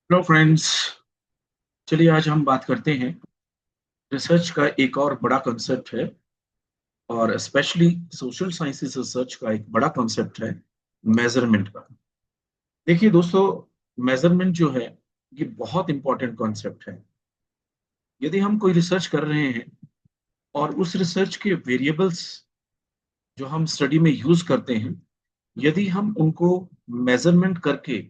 Hello friends. चलिए आज हम बात करते हैं रिसर्च का एक और बड़ा कॉन्सेप्ट है और स्पेशली सोशल साइंसेस रिसर्च का एक बड़ा कॉन्सेप्ट है मेजरमेंट का। देखिए दोस्तों, मेजरमेंट जो है ये बहुत इंपॉर्टेंट कॉन्सेप्ट है। यदि हम कोई रिसर्च कर रहे हैं और उस रिसर्च के वेरिएबल्स जो हम स्टडी में यूज करते हैं, यदि हम उनको मेजरमेंट करके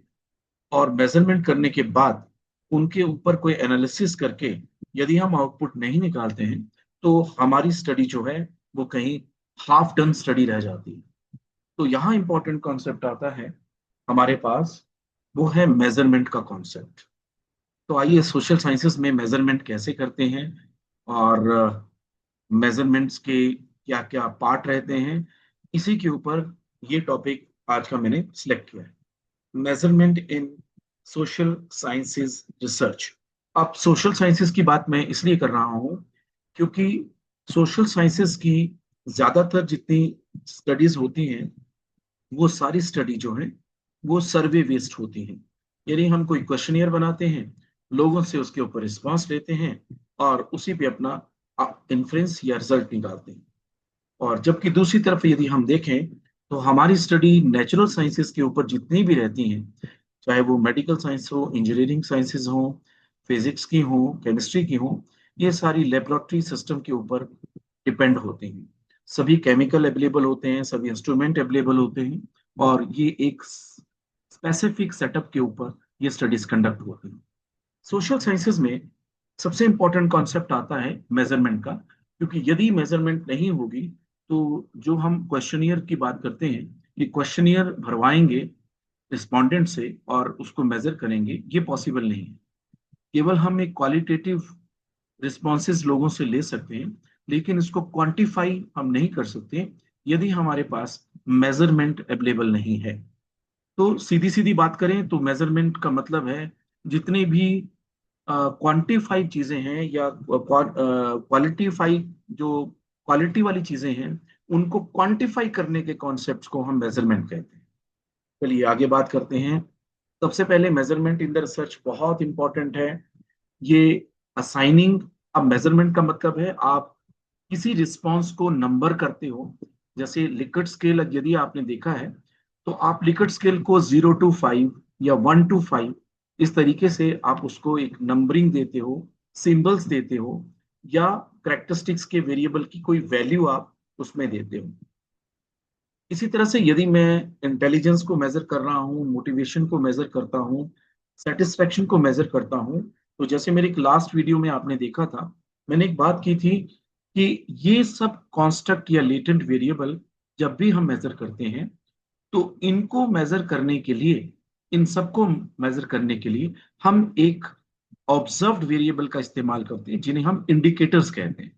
और मेजरमेंट करने के बाद उनके ऊपर कोई एनालिसिस करके यदि हम आउटपुट नहीं निकालते हैं, तो हमारी स्टडी जो है वो कहीं हाफ डन स्टडी रह जाती है। तो यहाँ इंपॉर्टेंट कॉन्सेप्ट आता है हमारे पास, वो है मेजरमेंट का कॉन्सेप्ट। तो आइए सोशल साइंसेस में मेजरमेंट कैसे करते हैं और मेजरमेंट्स के क्या क्या पार्ट रहते हैं, इसी के ऊपर ये टॉपिक आज का मैंने सिलेक्ट किया है। मेजरमेंट इन सोशल साइंसेज रिसर्च। अब सोशल साइंसेज की बात मैं इसलिए कर रहा हूं क्योंकि सोशल साइंसेज की ज्यादातर जितनी स्टडीज होती हैं, वो सारी स्टडी जो है वो सर्वे बेस्ड होती हैं। यानी हम कोई क्वेश्चनियर बनाते हैं, लोगों से उसके ऊपर रिस्पांस लेते हैं और उसी पे अपना इन्फ्रेंस या रिजल्ट निकालते हैं। और जबकि दूसरी तरफ यदि हम देखें तो हमारी स्टडी नेचुरल साइंसेज के ऊपर जितनी भी रहती हैं, चाहे वो मेडिकल साइंस हो, इंजीनियरिंग साइंसेज हो, फिजिक्स की हो, केमिस्ट्री की हो, ये सारी लेबोरेटरी सिस्टम के ऊपर डिपेंड होती हैं। सभी केमिकल अवेलेबल होते हैं, सभी इंस्ट्रूमेंट अवेलेबल होते हैं और ये एक स्पेसिफिक सेटअप के ऊपर ये स्टडीज कंडक्ट होती हैं। सोशल साइंसेज में सबसे इंपॉर्टेंट कॉन्सेप्ट आता है मेजरमेंट का, क्योंकि यदि मेजरमेंट नहीं होगी तो जो हम क्वेश्चनियर की बात करते हैं, ये क्वेश्चनियर भरवाएंगे रिस्पोंडेंट से और उसको मेजर करेंगे, ये पॉसिबल नहीं है। केवल हम एक क्वालिटेटिव रिस्पॉन्सेज लोगों से ले सकते हैं, लेकिन इसको क्वांटिफाई हम नहीं कर सकते यदि हमारे पास मेजरमेंट अवेलेबल नहीं है। तो सीधी सीधी बात करें तो मेजरमेंट का मतलब है जितने भी क्वांटिफाइड चीजें हैं या क्वालिटीफाई जो क्वालिटी वाली चीजें हैं, उनको क्वांटिफाई करने के कॉन्सेप्ट्स को हम मेजरमेंट कहते हैं। चलिए आगे बात करते हैं। सबसे पहले मेजरमेंट इन द रिसर्च बहुत इंपॉर्टेंट है, ये असाइनिंग। अब मेजरमेंट का मतलब है आप किसी रिस्पॉन्स को नंबर करते हो। जैसे लिकर्ट स्केल यदि आपने देखा है, तो आप लिकर्ट स्केल को 0 to 5 या 1 to 5 इस तरीके से आप उसको एक नंबरिंग देते हो, सिंबल्स देते हो, या करेक्टरिस्टिक्स के वेरिएबल की कोई वैल्यू आप उसमें देते हो। इसी तरह से यदि मैं इंटेलिजेंस को मेजर कर रहा हूँ, मोटिवेशन को मेजर करता हूँ, सेटिस्फेक्शन को मेजर करता हूँ, तो जैसे मेरे एक लास्ट वीडियो में आपने देखा था, मैंने एक बात की थी कि ये सब कॉन्स्ट्रक्ट या लेटेंट वेरिएबल जब भी हम मेजर करते हैं, तो इनको मेजर करने के लिए, इन सबको मेजर करने के लिए हम एक ऑब्जर्व्ड वेरिएबल का इस्तेमाल करते हैं जिन्हें हम इंडिकेटर्स कहते हैं।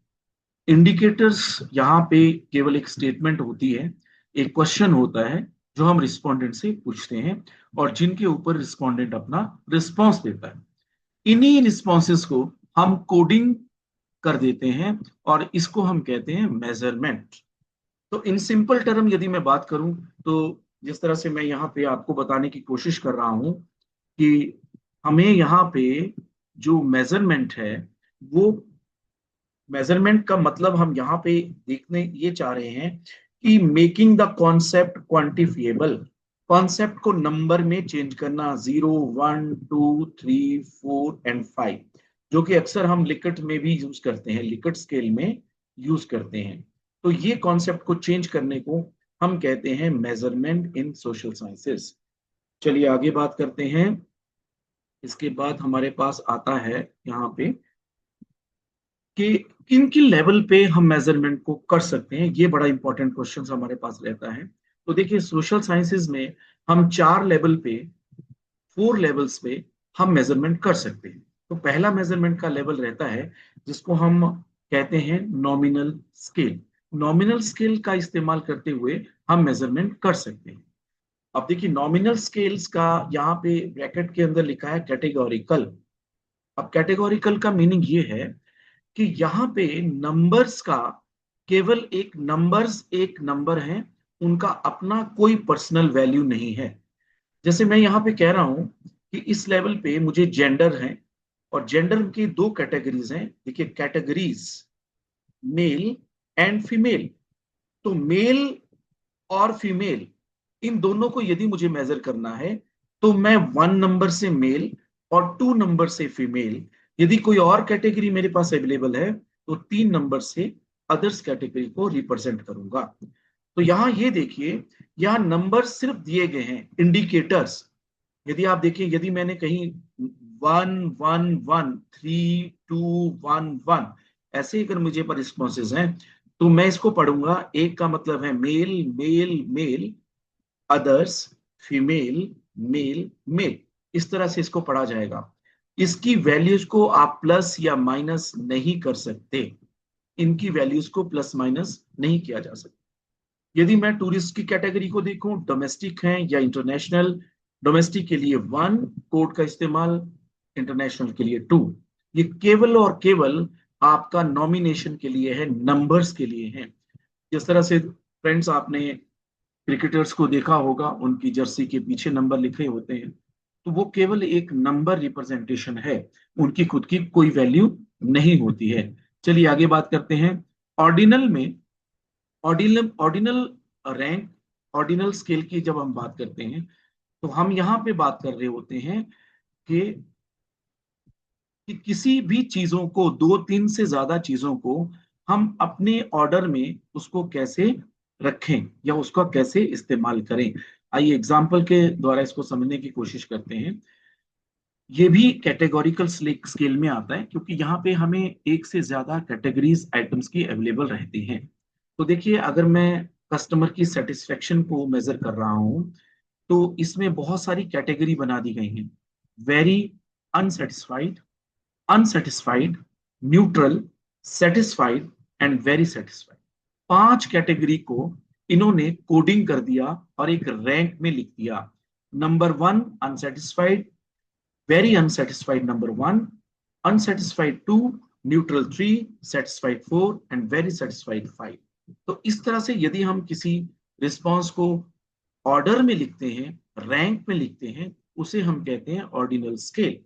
इंडिकेटर्स यहाँ पे केवल एक स्टेटमेंट होती है, एक क्वेश्चन होता है जो हम रिस्पोंडेंट से पूछते हैं और जिनके ऊपर रिस्पोंडेंट अपना रिस्पॉन्स देता है। इन्हीं रिस्पॉन्सेस को हम कोडिंग कर देते हैं और इसको हम कहते हैं मेजरमेंट। तो इन सिंपल टर्म यदि मैं बात करूं, तो जिस तरह से मैं यहाँ पे आपको बताने की कोशिश कर रहा हूं कि हमें यहाँ पे जो मेजरमेंट है, वो मेजरमेंट का मतलब हम यहाँ पे देखने ये चाह रहे हैं कि making the concept quantifiable. Concept को नंबर में चेंज करना, 0 1 2 3 4 एंड 5, जो कि अक्सर हम लिकट में भी यूज करते हैं, लिकट स्केल में यूज करते हैं। तो ये कॉन्सेप्ट को चेंज करने को हम कहते हैं मेजरमेंट इन सोशल साइंसेस। चलिए आगे बात करते हैं। इसके बाद हमारे पास आता है यहाँ पे कि किन किन लेवल पे हम मेजरमेंट को कर सकते हैं। ये बड़ा इंपॉर्टेंट क्वेश्चन हमारे पास रहता है। तो देखिए सोशल साइंसेज में हम 4 लेवल पे, 4 लेवल्स पे हम मेजरमेंट कर सकते हैं। तो पहला मेजरमेंट का लेवल रहता है जिसको हम कहते हैं नॉमिनल स्केल। नॉमिनल स्केल का इस्तेमाल करते हुए हम मेजरमेंट कर सकते हैं। अब देखिए नॉमिनल स्केल्स का यहाँ पे ब्रैकेट के अंदर लिखा है कैटेगोरिकल। अब कैटेगोरिकल का मीनिंग ये है कि यहाँ पे नंबर्स का केवल एक नंबर है, उनका अपना कोई पर्सनल वैल्यू नहीं है। जैसे मैं यहाँ पे कह रहा हूँ कि इस लेवल पे मुझे जेंडर है, और जेंडर की दो कैटेगरीज हैं। देखिए कैटेगरीज, मेल एंड फीमेल। तो मेल और फीमेल, इन दोनों को यदि मुझे मेजर करना है तो मैं 1 नंबर से मेल और 2 नंबर से फीमेल, यदि कोई और कैटेगरी मेरे पास अवेलेबल है तो 3 नंबर से अदर्स कैटेगरी को रिप्रेजेंट करूंगा। तो यहां ये देखिए, यहां नंबर सिर्फ दिए गए हैं, इंडिकेटर्स। यदि आप देखिए, यदि मैंने कहीं 1 1 1 3 2 1 1 ऐसे अगर मुझे पर रिस्पॉन्सेज हैं, तो मैं इसको पढ़ूंगा, एक का मतलब है male male male, others female male male. इस तरह से इसको पढ़ा जाएगा। इसकी वैल्यूज को आप प्लस या माइनस नहीं कर सकते, इनकी वैल्यूज को प्लस माइनस नहीं किया जा सकता। यदि मैं टूरिस्ट की कैटेगरी को देखूं, डोमेस्टिक है या इंटरनेशनल, डोमेस्टिक के लिए 1 कोड का इस्तेमाल, इंटरनेशनल के लिए 2। ये केवल और केवल आपका नॉमिनेशन के लिए है, नंबर्स के लिए है। जिस तरह से फ्रेंड्स आपने क्रिकेटर्स को देखा होगा, उनकी जर्सी के पीछे नंबर लिखे होते हैं, तो वो केवल एक नंबर रिप्रेजेंटेशन है, उनकी खुद की कोई वैल्यू नहीं होती है। चलिए आगे बात करते हैं। ऑर्डिनल में, ordinal ordinal rank, ordinal scale की जब हम बात करते हैं, तो हम यहाँ पे बात कर रहे होते हैं कि किसी भी चीजों को, दो तीन से ज्यादा चीजों को हम अपने ऑर्डर में उसको कैसे रखें या उसका कैसे इस्तेमाल करें। आइए एग्जाम्पल के द्वारा इसको समझने की कोशिश करते हैं। ये भी कैटेगोरिकल स्केल में आता है, क्योंकि यहाँ पे हमें एक से ज्यादा कैटेगरीज आइटम्स की अवेलेबल रहती हैं। तो देखिए, अगर मैं कस्टमर की सेटिस्फेक्शन को मेजर कर रहा हूँ, तो इसमें बहुत सारी कैटेगरी बना दी गई हैं। Very unsatisfied, unsatisfied, neutral, satisfied and very satisfied, 5 category को इन्होंने कोडिंग कर दिया और एक रैंक में लिख दिया। Number 1 unsatisfied, very unsatisfied number 1, unsatisfied 2, neutral 3, satisfied 4 and very satisfied 5। तो इस तरह से यदि हम किसी रिस्पॉन्स को ऑर्डर में लिखते हैं, रैंक में लिखते हैं, उसे हम कहते हैं ऑर्डिनल स्केल।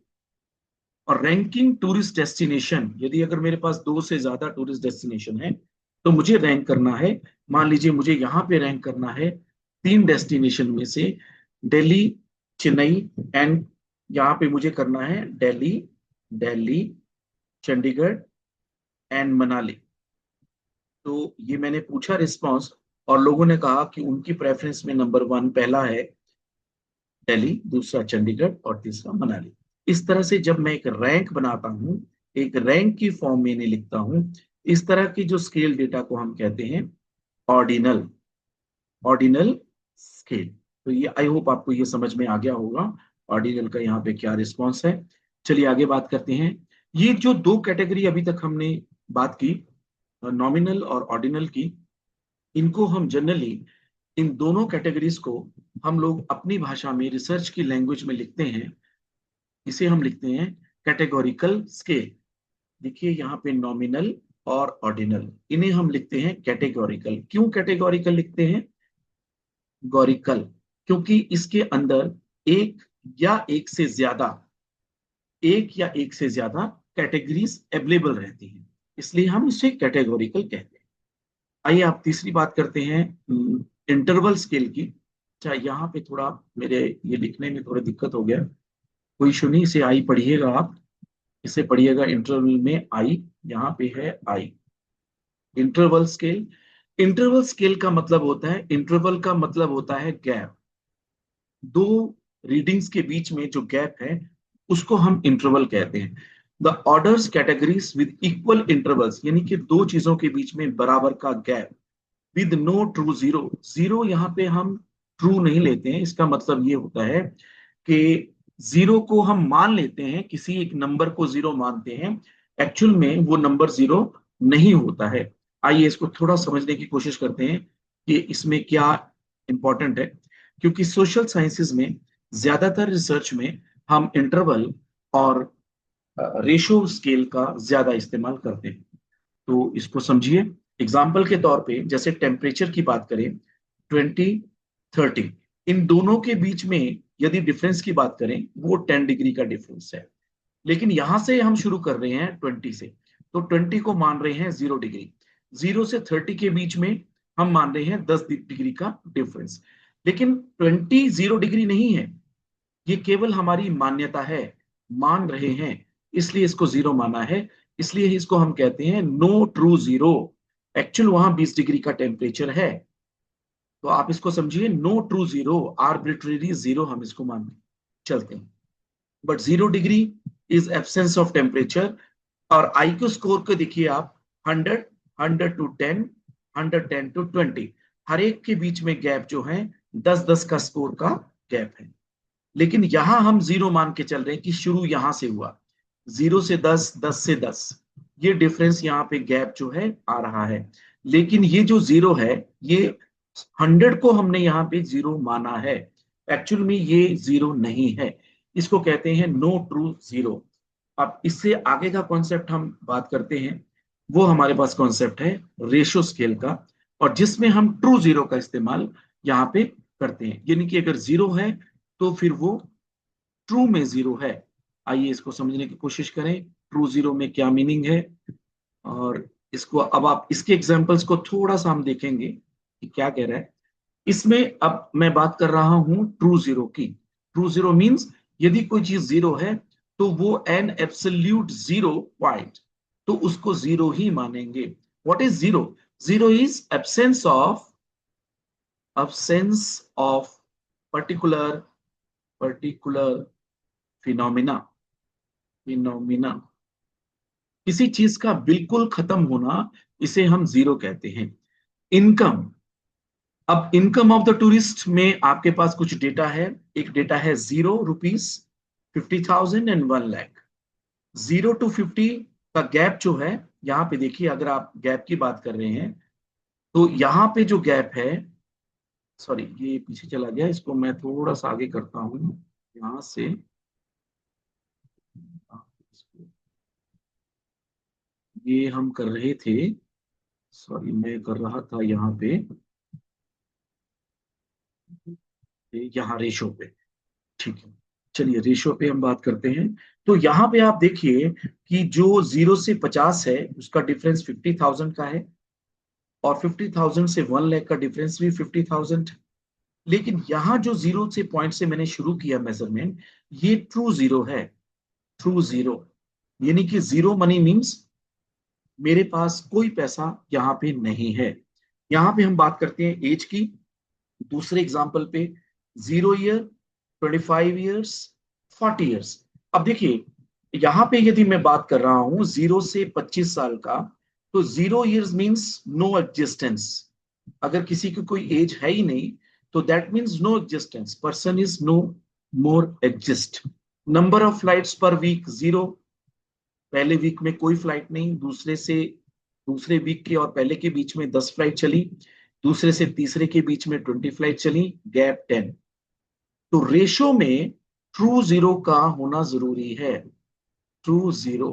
और रैंकिंग टूरिस्ट डेस्टिनेशन, यदि अगर मेरे पास 2 से ज्यादा टूरिस्ट डेस्टिनेशन है, तो मुझे रैंक करना है। मान लीजिए मुझे यहाँ पे रैंक करना है 3 डेस्टिनेशन में से, दिल्ली, चेन्नई एंड, यहाँ पे मुझे करना है दिल्ली, दिल्ली, चंडीगढ़ एंड मनाली। तो ये मैंने पूछा रिस्पॉन्स, और लोगों ने कहा कि उनकी प्रेफरेंस में नंबर 1 पहला है दिल्ली, दूसरा चंडीगढ़ और तीसरा मनाली। इस तरह से जब मैं एक रैंक बनाता हूं, एक रैंक की फॉर्म में इन्हें लिखता हूं, इस तरह की जो स्केल डेटा को हम कहते हैं ऑर्डिनल, ऑर्डिनल स्केल। तो ये आई होप आपको ये समझ में आ गया होगा ऑर्डिनल का यहाँ पे क्या रिस्पॉन्स है। चलिए आगे बात करते हैं। ये जो दो कैटेगरी अभी तक हमने बात की, नॉमिनल और ऑर्डिनल की, इनको हम जनरली, इन दोनों कैटेगरीज को हम लोग अपनी भाषा में रिसर्च की लैंग्वेज में लिखते हैं। इसे हम लिखते हैं कैटेगोरिकल स्केल। देखिए यहाँ पे नॉमिनल और ऑर्डिनल, इन्हें हम लिखते हैं कैटेगोरिकल। क्यों कैटेगोरिकल लिखते हैं? गौरिकल, क्योंकि इसके अंदर एक या एक से ज्यादा कैटेगरीज अवेलेबल रहती हैं, इसलिए हम इसे कैटेगोरिकल कहते हैं। आइए आप तीसरी बात करते हैं इंटरवल स्केल की। अच्छा, यहाँ पे थोड़ा मेरे ये लिखने में थोड़ा दिक्कत हो गया, कोई इशू नहीं, इसे आई पढ़िएगा आप, इसे पढ़िएगा इंटरवल में आई, यहाँ पे है आई। इंटरवल स्केल, इंटरवल स्केल का मतलब होता है, इंटरवल का मतलब होता है गैप। दो रीडिंग्स के बीच में जो गैप है उसको हम इंटरवल कहते हैं। The orders categories with equal intervals, यानी कि दो चीजों के बीच में बराबर का gap, with no true zero. Zero यहाँ पे हम ट्रू नहीं लेते हैं, इसका मतलब ये होता है कि जीरो को हम मान लेते हैं, किसी एक नंबर को जीरो मानते हैं, एक्चुअल में वो नंबर जीरो नहीं होता है। आइए इसको थोड़ा समझने की कोशिश करते हैं कि इसमें क्या इंपॉर्टेंट है। क्योंकि सोशल साइंसेज में ज्यादातर रिसर्च में हम इंटरवल और रेशो स्केल का ज्यादा इस्तेमाल करते हैं। तो इसको समझिए। एग्जाम्पल के तौर पे जैसे टेम्परेचर की बात करें, 20, 30, इन दोनों के बीच में यदि डिफरेंस की बात करें वो 10 डिग्री का डिफरेंस है। लेकिन यहां से हम शुरू कर रहे हैं 20 से, तो 20 को मान रहे हैं 0 डिग्री। 0 से 30 के बीच में हम मान रहे हैं 10 डिग्री का डिफरेंस। लेकिन 20 0 डिग्री नहीं है, ये केवल हमारी मान्यता है, मान रहे हैं, इसलिए इसको जीरो माना है। इसलिए इसको हम कहते हैं नो ट्रू जीरो। एक्चुअल वहां 20 डिग्री का टेम्परेचर है, तो आप इसको समझिए no true zero, arbitrary zero हम इसको मान चलते हैं। But 0 degree is absence of temperature. और आईक्यू स्कोर को देखिए आप, 100, 100 to 10, 110 to 20, हर एक के बीच में गैप जो है 10-10 का स्कोर का गैप है। लेकिन यहां हम जीरो मान के चल रहे हैं कि शुरू यहां से हुआ, 0 से 10, 10 से 10, ये डिफरेंस यहाँ पे गैप जो है आ रहा है। लेकिन ये जो जीरो है, ये 100 को हमने यहाँ पे जीरो माना है, एक्चुअल में ये जीरो नहीं है। इसको कहते हैं नो ट्रू जीरो। अब इससे आगे का कॉन्सेप्ट हम बात करते हैं, वो हमारे पास कॉन्सेप्ट है रेशो स्केल का, और जिसमें हम ट्रू जीरो का इस्तेमाल यहाँ पे करते हैं। यानी कि अगर जीरो है तो फिर वो ट्रू में जीरो है। आइए इसको समझने की कोशिश करें, ट्रू जीरो में क्या मीनिंग है। और इसको अब आप इसके एग्जांपल्स को थोड़ा सा हम देखेंगे कि क्या कह रहा है इसमें। अब मैं बात कर रहा हूं ट्रू जीरो की। ट्रू जीरो मींस यदि कोई चीज जीरो है तो वो एन एब्सोल्यूट जीरो पॉइंट, तो उसको जीरो ही मानेंगे। What is zero? Zero is absence of particular particular phenomena. Phenomena, किसी चीज का बिल्कुल खत्म होना, इसे हम जीरो कहते हैं। इनकम, अब इनकम ऑफ द टूरिस्ट में आपके पास कुछ डेटा है। एक डेटा है 0 रुपीज, 50,000 एंड 1 लाख। 0 to 50 का गैप जो है, यहाँ पे देखिए, अगर आप गैप की बात कर रहे हैं तो यहाँ पे जो गैप है, सॉरी ये पीछे चला गया, इसको मैं थोड़ा सा आगे करता हूँ यहां से। ये हम कर रहे थे, सॉरी मैं कर रहा था यहाँ पे, यहाँ रेशो पे। ठीक है, चलिए रेशो पे हम बात करते हैं। तो यहाँ पे आप देखिए कि जो 0 से 50 है उसका डिफरेंस 50,000 का है, और 50,000 से 1 लाख का डिफरेंस भी 50,000। लेकिन यहाँ जो जीरो से पॉइंट से मैंने शुरू किया मेजरमेंट, ये ट्रू जीरो है। ट्रू जीरो यानी कि जीरो मनी मीन्स मेरे पास कोई पैसा यहाँ पे नहीं है। यहाँ पे हम बात करते हैं एज की, दूसरे एग्जाम्पल पे 0 ईयर, 25 ईयर्स, 40 ईयर्स। अब देखिए यहाँ पे यदि मैं बात कर रहा हूं 0 से 25 साल का, तो 0 ईयर्स मीन्स नो एग्जिस्टेंस। अगर किसी की कोई एज है ही नहीं तो that means no existence, person is no more exist. Number of flights per week 0, पहले वीक में कोई फ्लाइट नहीं, दूसरे वीक के और पहले के बीच में 10 फ्लाइट चली, दूसरे से तीसरे के बीच में 20 फ्लाइट चली, गैप 10। तो रेशो में ट्रू जीरो का होना जरूरी है, ट्रू जीरो।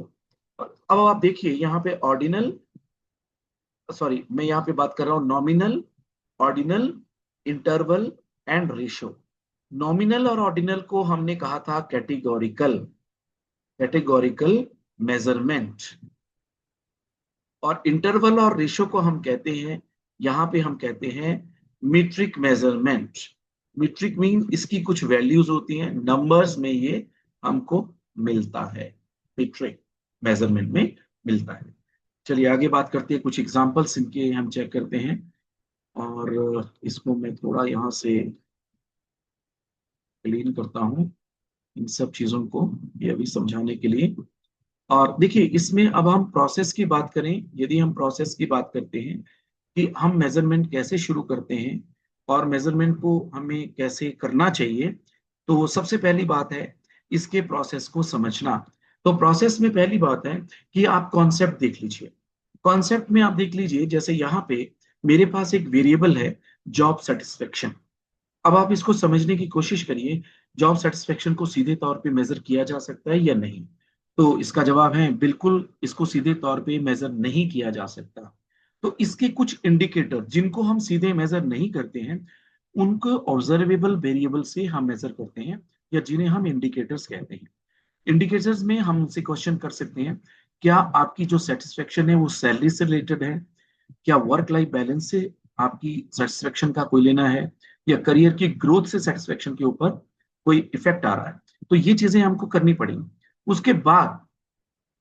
अब आप देखिए यहाँ पे ऑर्डिनल, सॉरी मैं यहाँ पे बात कर रहा हूँ nominal, ordinal, interval and ratio. Nominal और ऑर्डिनल को हमने कहा था कैटेगोरिकल, कैटेगोरिकल मेजरमेंट। और इंटरवल और रेशो को हम कहते हैं, यहां पे हम कहते हैं मीट्रिक मेजरमेंट। मीट्रिक मीन इसकी कुछ वैल्यूज होती हैं, नंबर्स में ये हमको मिलता है, मीट्रिक मेजरमेंट में मिलता है। चलिए आगे बात करते हैं, कुछ एग्जांपल्स इनके हम चेक करते हैं। और इसको मैं थोड़ा यहाँ से क्लीन करता हूँ इन सब चीजों को, ये अभी समझाने के लिए। और देखिए इसमें अब हम प्रोसेस की बात करें, यदि हम प्रोसेस की बात करते हैं कि हम मेजरमेंट कैसे शुरू करते हैं और मेजरमेंट को हमें कैसे करना चाहिए, तो सबसे पहली बात है इसके प्रोसेस को समझना। तो प्रोसेस में पहली बात है कि आप कॉन्सेप्ट देख लीजिए। कॉन्सेप्ट में आप देख लीजिए, जैसे यहाँ पे मेरे पास एक वेरिएबल है जॉब सेटिस्फेक्शन। अब आप इसको समझने की कोशिश करिए, जॉब सेटिस्फेक्शन को सीधे तौर पे मेजर किया जा सकता है या नहीं? तो इसका जवाब है बिल्कुल, इसको सीधे तौर पे मेजर नहीं किया जा सकता। तो इसके कुछ इंडिकेटर जिनको हम सीधे मेजर नहीं करते हैं, उनको ऑब्जर्वेबल वेरिएबल से हम मेजर करते हैं, या जिन्हें हम इंडिकेटर्स कहते हैं। इंडिकेटर्स में हम उनसे क्वेश्चन कर सकते हैं, क्या आपकी जो सेटिस्फेक्शन है वो सैलरी से रिलेटेड है, क्या वर्क लाइफ बैलेंस से आपकी सेटिस्फेक्शन का कोई लेना है, या करियर की ग्रोथ से सेटिस्फेक्शन के ऊपर कोई इफेक्ट आ रहा है। तो ये चीजें हमको करनी पड़ेंगी। उसके बाद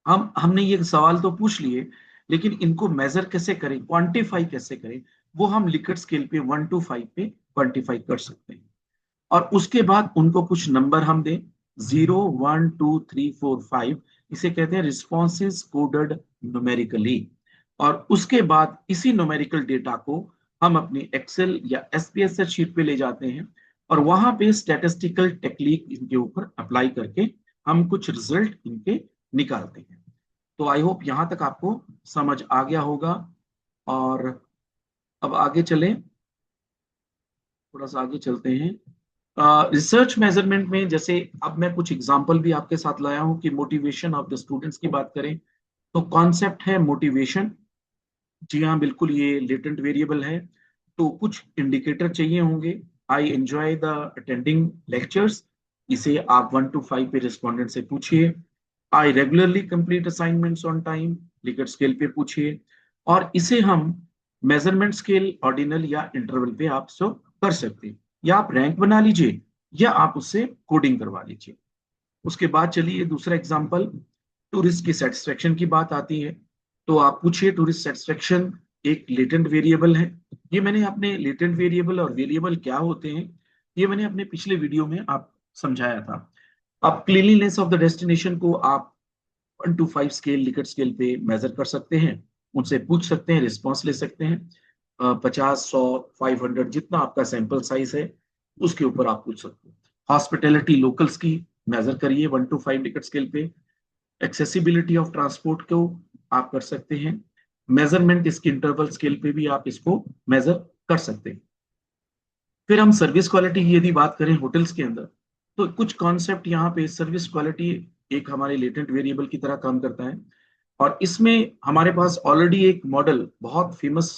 हमने ये सवाल तो पूछ लिए, लेकिन इनको मेजर कैसे करें, क्वांटिफाई कैसे करें, वो हम लिकर्ट स्केल पे 1 to 5 पे क्वांटिफाई कर सकते हैं। और उसके बाद उनको कुछ नंबर हम दें, 0, 1, 2, 3, 4, 5, इसे कहते हैं रिस्पॉन्सेज कोडेड न्यूमेरिकली। और उसके बाद इसी न्यूमेरिकल डेटा को हम अपनी एक्सेल या एसपीएस शीट पे ले जाते हैं, और वहां पे स्टैटिस्टिकल टेक्निक इनके ऊपर अप्लाई करके हम कुछ रिजल्ट इनके निकालते हैं। तो आई होप यहां तक आपको समझ आ गया होगा। और अब आगे चलें, थोड़ा सा आगे चलते हैं। रिसर्च मेजरमेंट में जैसे अब मैं कुछ एग्जांपल भी आपके साथ लाया हूं कि मोटिवेशन ऑफ द स्टूडेंट्स की बात करें, तो कॉन्सेप्ट है मोटिवेशन। जी हाँ, बिल्कुल, ये लेटेंट वेरिएबल है। तो कुछ इंडिकेटर चाहिए होंगे। I enjoy the attending lectures, इसे आप 1 to 5 पे रिस्पॉन्डेंट से पूछिए। आई regularly complete assignments on time, Likert scale पे पूछिए। और इसे हम मेजरमेंट स्केल, ऑर्डिनल या इंटरवल पे आप सब कर सकते हैं, या आप रैंक बना लीजिए, या आप उससे कोडिंग करवा लीजिए। उसके बाद चलिए दूसरा एग्जांपल, टूरिस्ट की सेटिस्फेक्शन की बात आती है। तो आप पूछिए, टूरिस्ट सेटिस्फेक्शन एक लेटेंट वेरिएबल है। ये मैंने अपने लेटेंट वेरिएबल और वेरिएबल क्या होते हैं, ये मैंने अपने पिछले वीडियो में आप समझाया था। अब क्लीनलीनेस ऑफ द डेस्टिनेशन को आप 1 to 5 स्केल, लिकर्ट स्केल पे मेजर कर सकते हैं, उनसे पूछ सकते हैं, रिस्पॉन्स ले सकते हैं। 50, 100, 500, जितना आपका सैंपल साइज है उसके ऊपर आप पूछ सकते हैं। हॉस्पिटैलिटी लोकल्स की मेजर करिए 1 to 5 लिकर्ट स्केल पे। एक्सेसिबिलिटी ऑफ ट्रांसपोर्ट को आप कर सकते हैं। मेजरमेंट इसकी इंटरवल स्केल पे भी आप इसको मेजर कर सकते हैं। फिर हम सर्विस क्वालिटी की यदि बात करें होटल्स के अंदर, तो कुछ कॉन्सेप्ट यहाँ पे, सर्विस क्वालिटी एक हमारे लेटेंट वेरिएबल की तरह काम करता है। और इसमें हमारे पास ऑलरेडी एक मॉडल, बहुत फेमस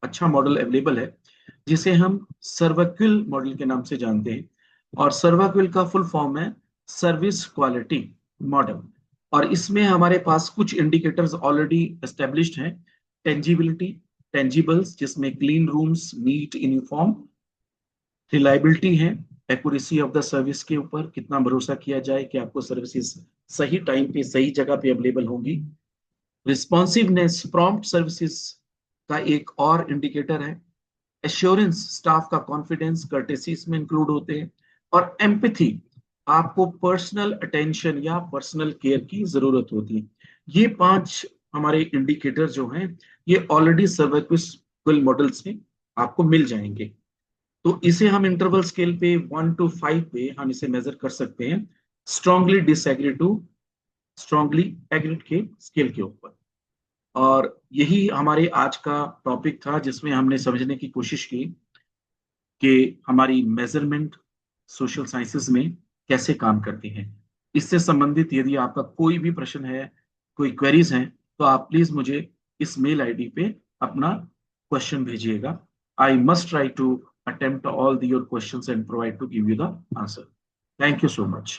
अच्छा मॉडल अवेलेबल है, जिसे हम सर्वक्विल मॉडल के नाम से जानते हैं। और सर्वक्विल का फुल फॉर्म है सर्विस क्वालिटी मॉडल। और इसमें हमारे पास कुछ इंडिकेटर्स ऑलरेडी एस्टेब्लिश्ड हैं। टेंजिबिलिटी, टेंजिबल्स, जिसमें clean rooms, neat uniform. Reliability है, एक्यूरेसी ऑफ द सर्विस के ऊपर कितना भरोसा किया जाए कि आपको सर्विसेज सही टाइम पे सही जगह पे अवेलेबल होंगी। रिस्पॉन्सिवनेस, प्रॉम्प्ट सर्विसेज का एक और इंडिकेटर है। एश्योरेंस, स्टाफ का कॉन्फिडेंस, कर्टेसी इसमें इंक्लूड होते हैं। और एम्पैथी, आपको पर्सनल अटेंशन या पर्सनल केयर की जरूरत होती है। ये 5 हमारे इंडिकेटर जो हैं, ये ऑलरेडी सर्विक्विल मॉडल से आपको मिल जाएंगे। तो इसे हम इंटरवल स्केल पे 1 to 5 पे हम इसे मेजर कर सकते हैं, strongly disagree to strongly agreed के स्केल के ऊपर। और यही हमारे आज का टॉपिक था, जिसमें हमने समझने की कोशिश की कि हमारी मेजरमेंट सोशल साइंसेज में कैसे काम करती है। इससे संबंधित यदि आपका कोई भी प्रश्न है, कोई क्वेरीज हैं, तो आप प्लीज मुझे इस मेल आईडी पे अपना क्वेश्चन भेजिएगा। I must try to attempt all your questions and provide to give you the answer. Thank you so much.